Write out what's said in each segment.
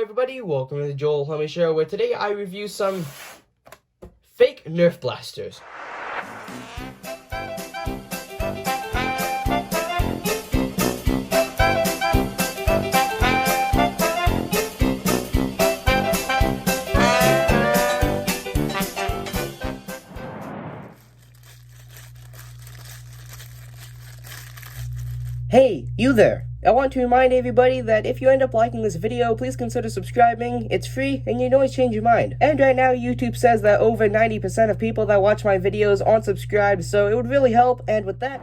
everybody, welcome to the Joel Homie Show, where today I review some fake Nerf blasters. Hey, you there! I want to remind everybody that if you end up liking this video, please consider subscribing. It's free, and you can always change your mind. And right now, YouTube says that over 90% of people that watch my videos aren't subscribed, so it would really help, and with that...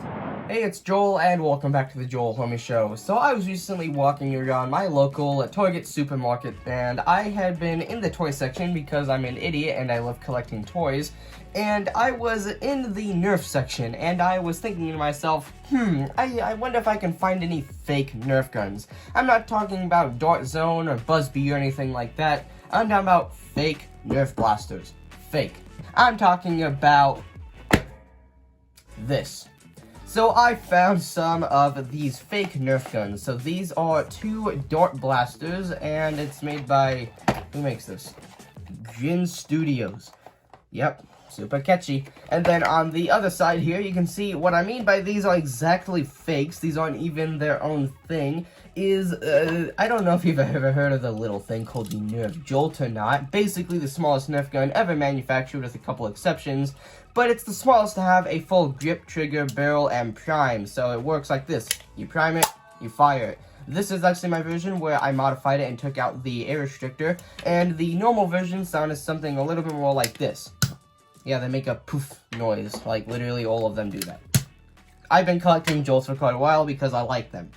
Hey, it's Joel, and welcome back to the Joel Homie Show. So I was recently walking around my local Target supermarket, and I had been in the toy section because I'm an idiot and I love collecting toys. And I was in the Nerf section, and I was thinking to myself, I wonder if I can find any fake Nerf guns. I'm not talking about Dart Zone or Buzz Bee or anything like that. I'm talking about fake Nerf blasters. Fake. I'm talking about this. So I found some of these fake Nerf guns. So these are two dart blasters, and it's made by, who makes this? GrinStudios. Yep. Super catchy. And then on the other side here, you can see what I mean by these are exactly fakes. These aren't even their own thing. I don't know if you've ever heard of the little thing called the Nerf Jolt or not. Basically the smallest Nerf gun ever manufactured with a couple exceptions. But it's the smallest to have a full grip, trigger, barrel, and prime. So it works like this. You prime it, you fire it. This is actually my version where I modified it and took out the air restrictor. And the normal version sounded something a little bit more like this. Yeah, they make a poof noise. Like, literally all of them do that. I've been collecting Jolts for quite a while because I like them.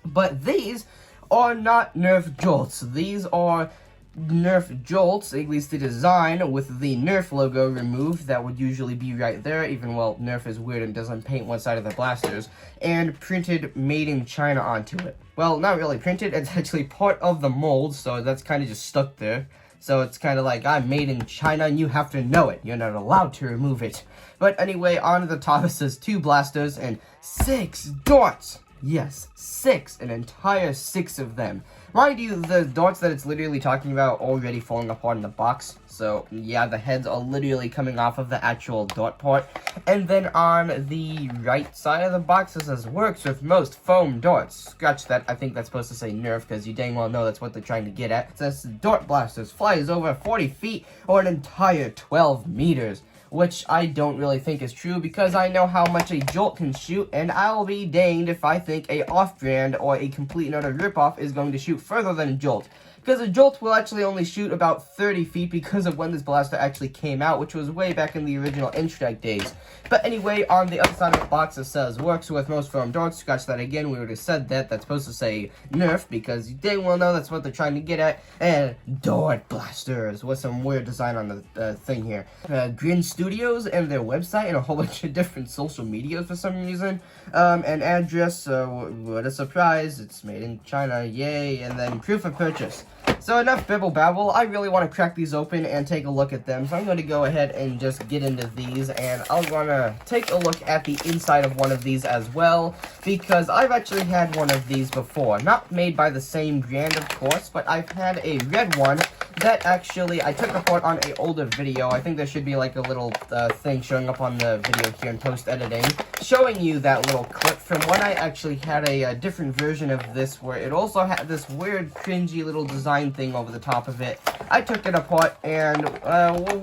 But these are not Nerf Jolts. These are Nerf Jolts, at least the design, with the Nerf logo removed. That would usually be right there, even while Nerf is weird and doesn't paint one side of their blasters. And printed Made in China onto it. Well, not really printed, it's actually part of the mold, so that's kind of just stuck there. So it's kind of like, I'm made in China and you have to know it. You're not allowed to remove it. But anyway, on the top it says 2 blasters and 6 darts. Yes, 6. An entire 6 of them. Mind you, the darts that it's literally talking about already falling apart in the box. So, yeah, the heads are literally coming off of the actual dart part. And then on the right side of the box, it says, works with most foam darts. Scratch that. I think that's supposed to say Nerf, because you dang well know that's what they're trying to get at. It says, dart blasters flies over 40 feet or an entire 12 meters. Which I don't really think is true, because I know how much a Jolt can shoot, and I'll be danged if I think a off-brand or a complete and utter ripoff is going to shoot further than a Jolt. Because a Jolt will actually only shoot about 30 feet because of when this blaster actually came out, which was way back in the original Instrike days. But anyway, on the other side of the box it says, works with most foam darts. Scratch that again, we already said that. That's supposed to say Nerf, because you dang well know that's what they're trying to get at. And dart blasters, with some weird design on the thing here. GrinStudios and their website and a whole bunch of different social medias for some reason. An address, so what a surprise, it's made in China, yay, and then proof of purchase. So enough bibble babble, I really want to crack these open and take a look at them. So I'm going to go ahead and just get into these, and I'll want to take a look at the inside of one of these as well, because I've actually had one of these before. Not made by the same brand, of course, but I've had a red one that actually I took apart on an older video. I think there should be like a little thing showing up on the video here in post-editing, showing you that little clip from when I actually had a different version of this, where it also had this weird, cringy little design thing over the top of it. I took it apart, and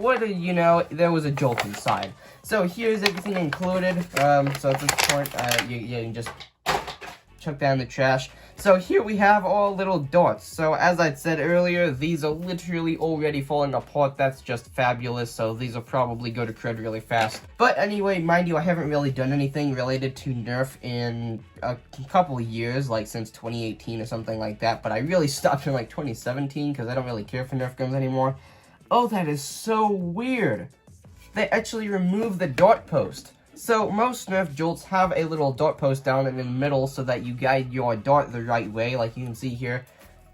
what did you know, there was a Jolt inside. So here's everything included. So at this point, you can just chuck that in the trash. So here we have all little darts. So as I said earlier, these are literally already falling apart. That's just fabulous. So these will probably go to crud really fast. But anyway, mind you, I haven't really done anything related to Nerf in a couple of years, like since 2018 or something like that. But I really stopped in like 2017 because I don't really care for Nerf guns anymore. Oh, that is so weird. They actually removed the dart post. So most Nerf Jolts have a little dart post down in the middle so that you guide your dart the right way. Like you can see here,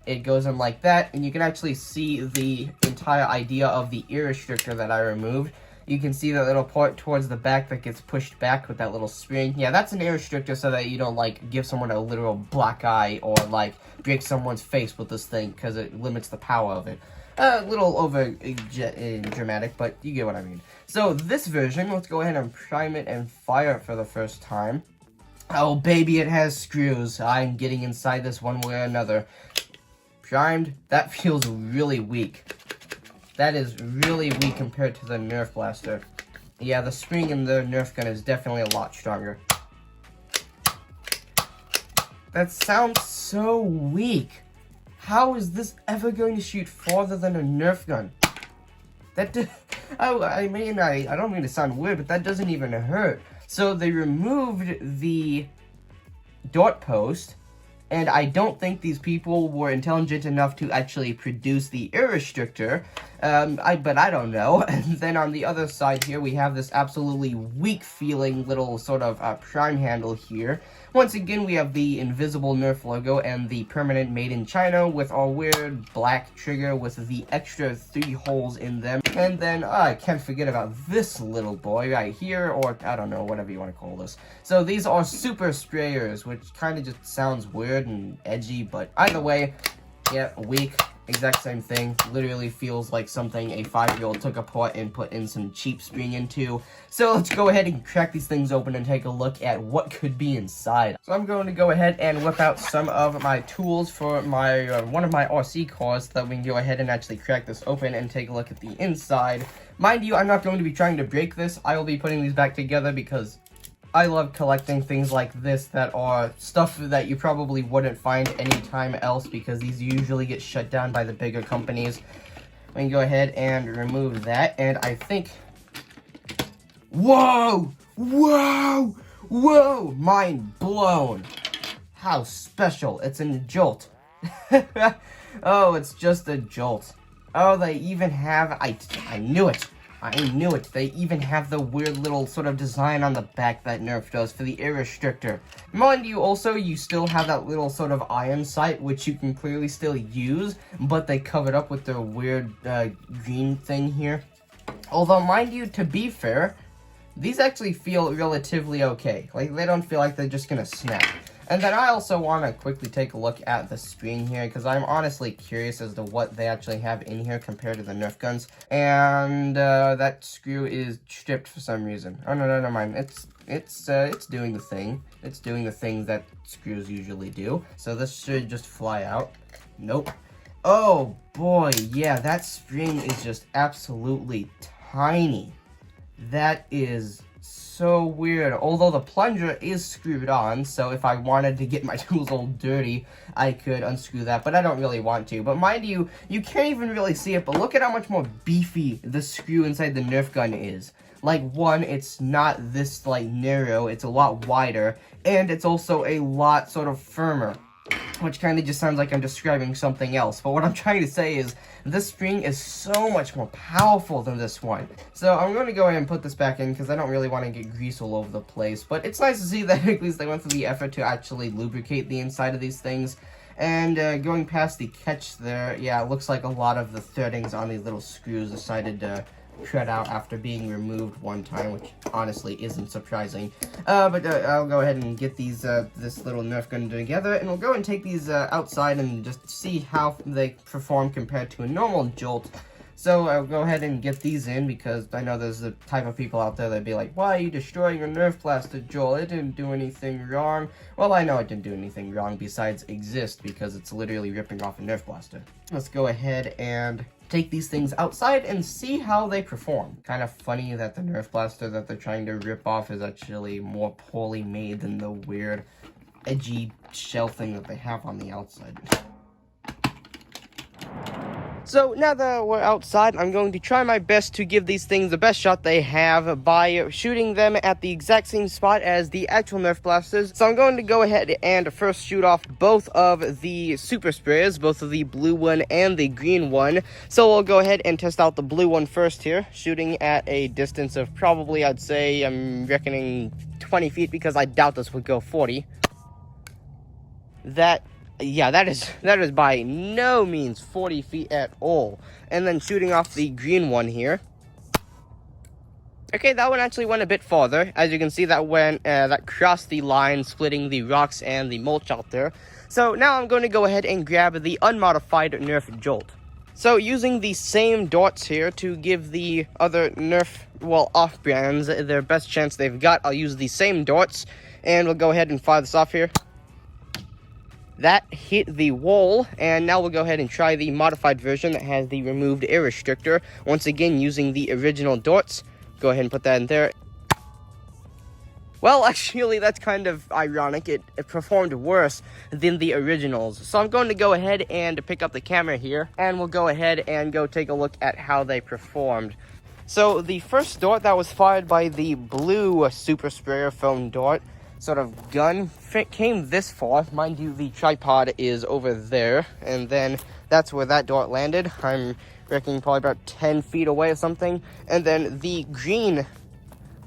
it goes in like that, and you can actually see the entire idea of the ear restrictor that I removed. You can see that little part towards the back that gets pushed back with that little spring. Yeah, that's an air restrictor so that you don't, like, give someone a literal black eye or, like, break someone's face with this thing because it limits the power of it. A little over dramatic, but you get what I mean. So this version, let's go ahead and prime it and fire it for the first time. Oh, baby, it has screws. I'm getting inside this one way or another. Primed. That feels really weak. That is really weak compared to the Nerf blaster. Yeah, the spring in the Nerf gun is definitely a lot stronger. That sounds so weak. How is this ever going to shoot farther than a Nerf gun? I mean, I don't mean to sound weird, but that doesn't even hurt. So they removed the dart post, and I don't think these people were intelligent enough to actually produce the air restrictor, but I don't know. And then on the other side here, we have this absolutely weak-feeling little sort of prime handle here. Once again, we have the invisible Nerf logo and the permanent made in China with our weird black trigger with the extra 3 holes in them. And then, I can't forget about this little boy right here, or I don't know, whatever you want to call this. So these are super sprayers, which kind of just sounds weird and edgy, but either way, yeah, weak. Exact same thing. Literally feels like something a 5-year-old took apart and put in some cheap spring into. So let's go ahead and crack these things open and take a look at what could be inside. So I'm going to go ahead and whip out some of my tools for my one of my RC cars so that we can go ahead and actually crack this open and take a look at the inside. Mind you, I'm not going to be trying to break this. I will be putting these back together because I love collecting things like this that are stuff that you probably wouldn't find anytime else because these usually get shut down by the bigger companies. We can go ahead and remove that, and I think... Whoa! Whoa! Whoa! Mind blown! How special. It's a jolt. Oh, it's just a jolt. Oh, they even have... I knew it. I knew it. They even have the weird little sort of design on the back that Nerf does for the air restrictor. Mind you, also, you still have that little sort of iron sight, which you can clearly still use, but they covered up with their weird green thing here. Although, mind you, to be fair, these actually feel relatively okay. Like, they don't feel like they're just gonna snap. And then I also want to quickly take a look at the screen here, because I'm honestly curious as to what they actually have in here compared to the Nerf guns. And that screw is stripped for some reason. Oh, no, never mind. It's doing the thing. It's doing the thing that screws usually do. So this should just fly out. Nope. Oh, boy, yeah, that spring is just absolutely tiny. That is so weird. Although the plunger is screwed on, so if I wanted to get my tools all dirty, I could unscrew that, but I don't really want to. But mind you, you can't even really see it, but look at how much more beefy the screw inside the Nerf gun is. Like, one, it's not this, like, narrow, it's a lot wider, and it's also a lot sort of firmer. Which kind of just sounds like I'm describing something else. But what I'm trying to say is, this spring is so much more powerful than this one. So I'm going to go ahead and put this back in, because I don't really want to get grease all over the place. But it's nice to see that at least they went through the effort to actually lubricate the inside of these things. And going past the catch there, yeah, it looks like a lot of the threadings on these little screws decided to shred out after being removed one time, which honestly isn't surprising. But I'll go ahead and get these this little Nerf gun together, and we'll go and take these outside and just see how they perform compared to a normal Jolt. So I'll go ahead and get these in, because I know there's the type of people out there that'd be like, why are you destroying your Nerf blaster, Joel? It didn't do anything wrong. Well, I know it didn't do anything wrong besides exist, because it's literally ripping off a Nerf blaster. Let's go ahead and take these things outside and see how they perform. Kind of funny that the Nerf blaster that they're trying to rip off is actually more poorly made than the weird, edgy shell thing that they have on the outside. So now that we're outside, I'm going to try my best to give these things the best shot they have by shooting them at the exact same spot as the actual Nerf blasters. So I'm going to go ahead and first shoot off both of the super sprayers, both of the blue one and the green one. So we'll go ahead and test out the blue one first here, shooting at a distance of probably, I'd say, I'm reckoning 20 feet, because I doubt this would go 40. Yeah, that is by no means 40 feet at all. And then shooting off the green one here. Okay, that one actually went a bit farther. As you can see, that crossed the line, splitting the rocks and the mulch out there. So now I'm going to go ahead and grab the unmodified Nerf Jolt. So using the same darts here to give the other Nerf, well, off-brands their best chance they've got, I'll use the same darts, and we'll go ahead and fire this off here. That hit the wall, and now we'll go ahead and try the modified version that has the removed air restrictor. Once again, using the original darts. Go ahead and put that in there. Well, actually, that's kind of ironic. It performed worse than the originals. So I'm going to go ahead and pick up the camera here, and we'll go ahead and go take a look at how they performed. So the first dart that was fired by the blue super sprayer foam dart sort of gun came this far. Mind you, the tripod is over there, and then that's where that dart landed. I'm reckoning probably about 10 feet away or something. And then the green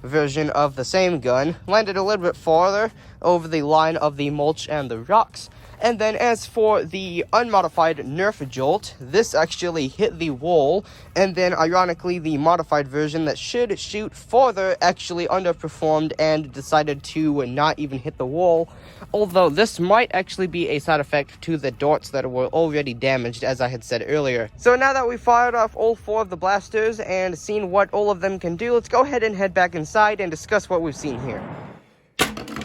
version of the same gun landed a little bit farther over the line of the mulch and the rocks. And then as for the unmodified Nerf Jolt, this actually hit the wall, and then ironically the modified version that should shoot farther actually underperformed and decided to not even hit the wall, although this might actually be a side effect to the darts that were already damaged, as I had said earlier. So now that we've fired off all 4 of the blasters and seen what all of them can do, let's go ahead and head back inside and discuss what we've seen here.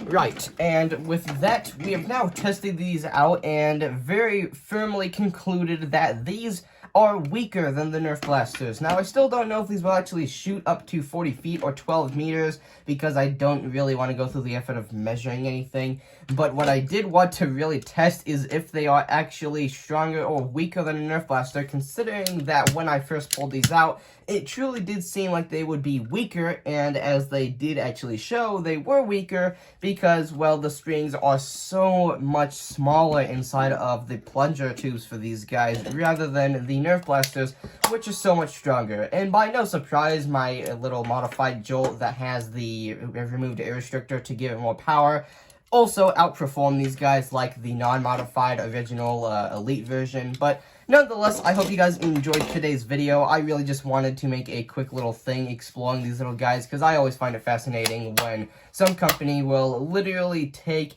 Right, and with that, we have now tested these out and very firmly concluded that these are weaker than the Nerf blasters. Now, I still don't know if these will actually shoot up to 40 feet or 12 meters because I don't really want to go through the effort of measuring anything. But what I did want to really test is if they are actually stronger or weaker than a Nerf blaster, considering that when I first pulled these out, it truly did seem like they would be weaker, and as they did actually show, they were weaker because, well, the springs are so much smaller inside of the plunger tubes for these guys rather than the Nerf blasters, which are so much stronger. And by no surprise, my little modified Jolt that has the removed air restrictor to give it more power also outperform these guys like the non-modified original Elite version. But nonetheless, I hope you guys enjoyed today's video. I really just wanted to make a quick little thing exploring these little guys because I always find it fascinating when some company will literally take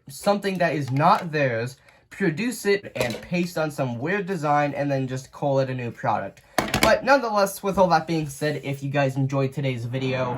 something that is not theirs, produce it, and paste on some weird design, and then just call it a new product. But nonetheless, with all that being said, if you guys enjoyed today's video,